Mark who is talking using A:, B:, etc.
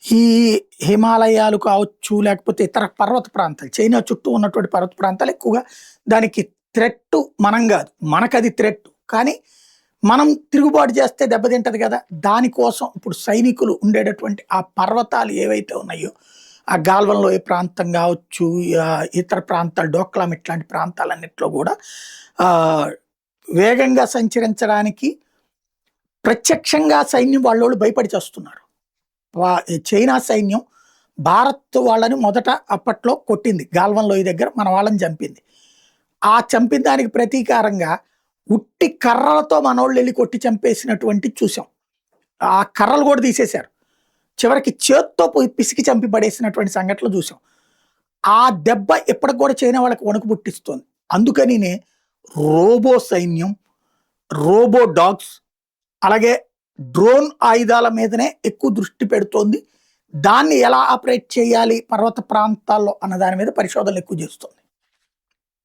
A: ఈ హిమాలయాలు కావచ్చు, లేకపోతే ఇతర పర్వత ప్రాంతాలు, చైనా చుట్టూ ఉన్నటువంటి పర్వత ప్రాంతాలు ఎక్కువగా దానికి థ్రెట్ మనం గాదు. మనకది థ్రెట్. కానీ మనం తిరుగుబాటు చేస్తే దెబ్బతింటది గదా! దానికోసం ఇప్పుడు సైనికులు ఉండేటటువంటి ఆ పర్వతాలు ఏవైతే ఉన్నాయో, ఆ గాల్వన్ లోయ ప్రాంతం గావచ్చు, ఇతర ప్రాంతాలు డోక్లాం ఇట్లాంటి ప్రాంతాలన్నిట్లో గూడా ఆహ్, వేగంగా సంచరించడానికి ప్రత్యక్షంగా సైన్యం వాళ్ళోళ్ళు భయపడి చస్తున్నారు. ఈ చైనా సైన్యం భారత్ వాళ్ళని మొదట అప్పట్లో కొట్టింది. గాల్వన్ లోయ దగ్గర మన వాళ్ళని చంపింది. ఆ చంపిన దానికి ప్రతీకారంగా ఉట్టి కర్రలతో మనోళ్ళెళ్లి కొట్టి చంపేసినటువంటిది చూసాం. ఆ కర్రలు గూడా తీసేశారు. చివరికి చేత్తో పిసికి చంపి పడేసినటువంటి సంఘటనలు చూసాం. ఆ దెబ్బ ఇప్పటికి గూడా చైనా వాళ్ళకి వణుకు పుట్టిస్తోంది. అందుకనినే రోబో సైన్యం, రోబో డాగ్స్, అలాగే డ్రోన్ ఆయుధాల మీదనే ఎక్కువ దృష్టి పెడుతోంది. దాన్ని ఎలా ఆపరేట్ చేయాలి పర్వత ప్రాంతాల్లో అన్న దాని మీద పరిశోధనలు ఎక్కువ చేస్తోంది.